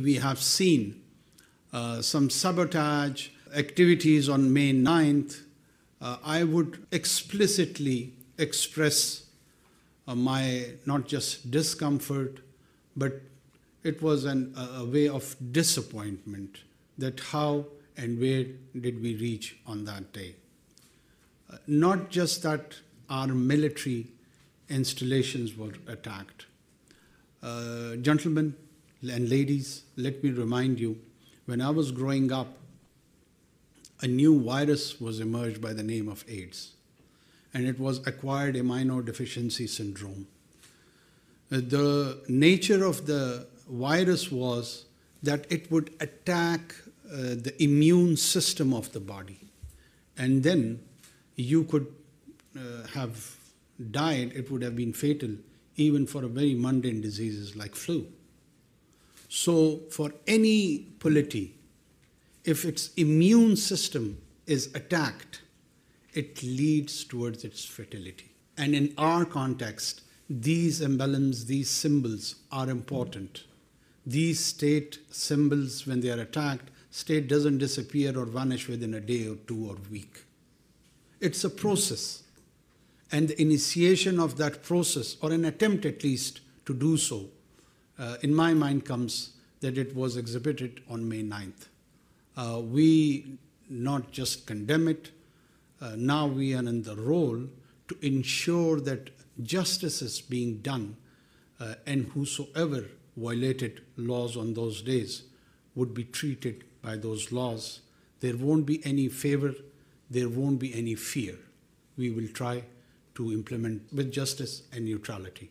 We have seen some sabotage activities on May 9th. I would explicitly express my not just discomfort, but it was a way of disappointment that how and where did we reach on that day. Not just that our military installations were attacked. Gentlemen and ladies, let me remind you, when I was growing up, a new virus was emerged by the name of AIDS, and it was acquired immunodeficiency syndrome. The nature of the virus was that it would attack the immune system of the body, and then you could have died. It would have been fatal even for a very mundane diseases like flu. So for any polity, if its immune system is attacked, it leads towards its fertility. And in our context, these emblems, these symbols are important. These state symbols, when they are attacked, state doesn't disappear or vanish within a day or two or week. It's a process. And the initiation of that process, or an attempt at least to do so, in my mind comes that it was exhibited on May 9th. We not just condemn it, now we are in the role to ensure that justice is being done, and whosoever violated laws on those days would be treated by those laws. There won't be any favor, there won't be any fear. We will try to implement with justice and neutrality.